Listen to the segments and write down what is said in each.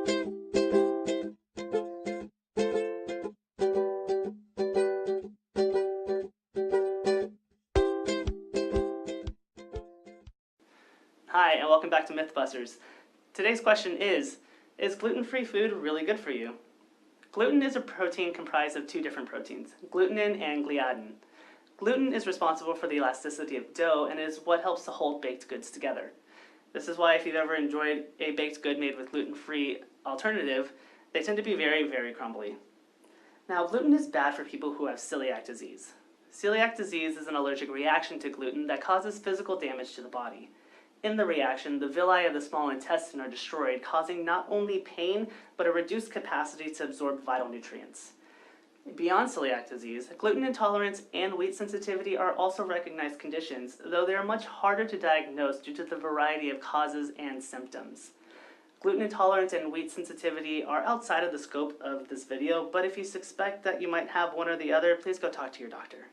Hi, and welcome back to MythBusters. Today's question is gluten-free food really good for you? Gluten is a protein comprised of two different proteins, glutenin and gliadin. Gluten is responsible for the elasticity of dough and is what helps to hold baked goods together. This is why if you've ever enjoyed a baked good made with gluten-free alternative, they tend to be very, very crumbly. Now, gluten is bad for people who have celiac disease. Celiac disease is an allergic reaction to gluten that causes physical damage to the body. In the reaction, the villi of the small intestine are destroyed, causing not only pain, but a reduced capacity to absorb vital nutrients. Beyond celiac disease, gluten intolerance and wheat sensitivity are also recognized conditions, though they are much harder to diagnose due to the variety of causes and symptoms. Gluten intolerance and wheat sensitivity are outside of the scope of this video, but if you suspect that you might have one or the other, please go talk to your doctor.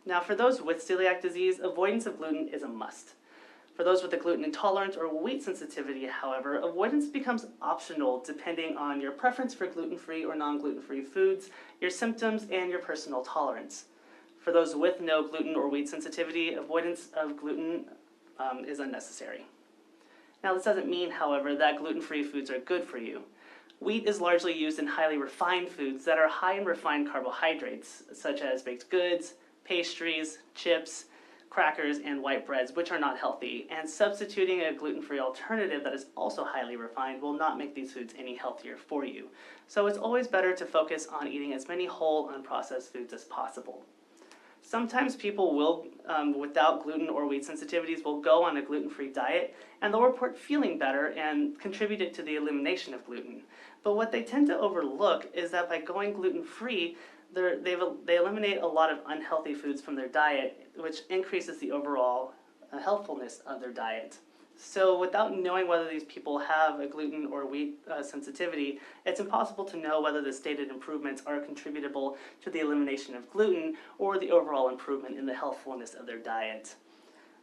Now, for those with celiac disease, avoidance of gluten is a must. For those with a gluten intolerance or wheat sensitivity, however, avoidance becomes optional depending on your preference for gluten-free or non-gluten-free foods, your symptoms, and your personal tolerance. For those with no gluten or wheat sensitivity, avoidance of gluten is unnecessary. Now, this doesn't mean, however, that gluten-free foods are good for you. Wheat is largely used in highly refined foods that are high in refined carbohydrates, such as baked goods, pastries, chips, crackers, and white breads, which are not healthy, and substituting a gluten-free alternative that is also highly refined will not make these foods any healthier for you. So it's always better to focus on eating as many whole, unprocessed foods as possible. Sometimes people will, without gluten or wheat sensitivities, will go on a gluten-free diet, and they'll report feeling better and contribute it to the elimination of gluten. But what they tend to overlook is that by going gluten-free, they eliminate a lot of unhealthy foods from their diet, which increases the overall healthfulness of their diet. So without knowing whether these people have a gluten or wheat sensitivity, it's impossible to know whether the stated improvements are contributable to the elimination of gluten or the overall improvement in the healthfulness of their diet.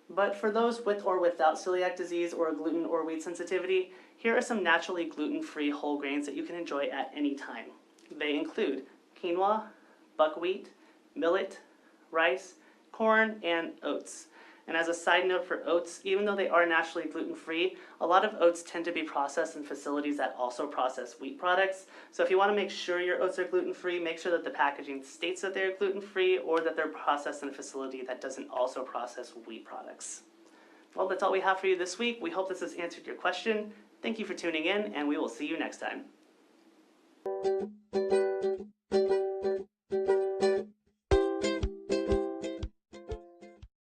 But for those with or without celiac disease or gluten or wheat sensitivity, here are some naturally gluten-free whole grains that you can enjoy at any time. They include quinoa, buckwheat, millet, rice, corn, and oats. And as a side note for oats, even though they are naturally gluten-free, a lot of oats tend to be processed in facilities that also process wheat products. So if you want to make sure your oats are gluten-free, make sure that the packaging states that they're gluten-free or that they're processed in a facility that doesn't also process wheat products. Well, that's all we have for you this week. We hope this has answered your question. Thank you for tuning in, and we will see you next time.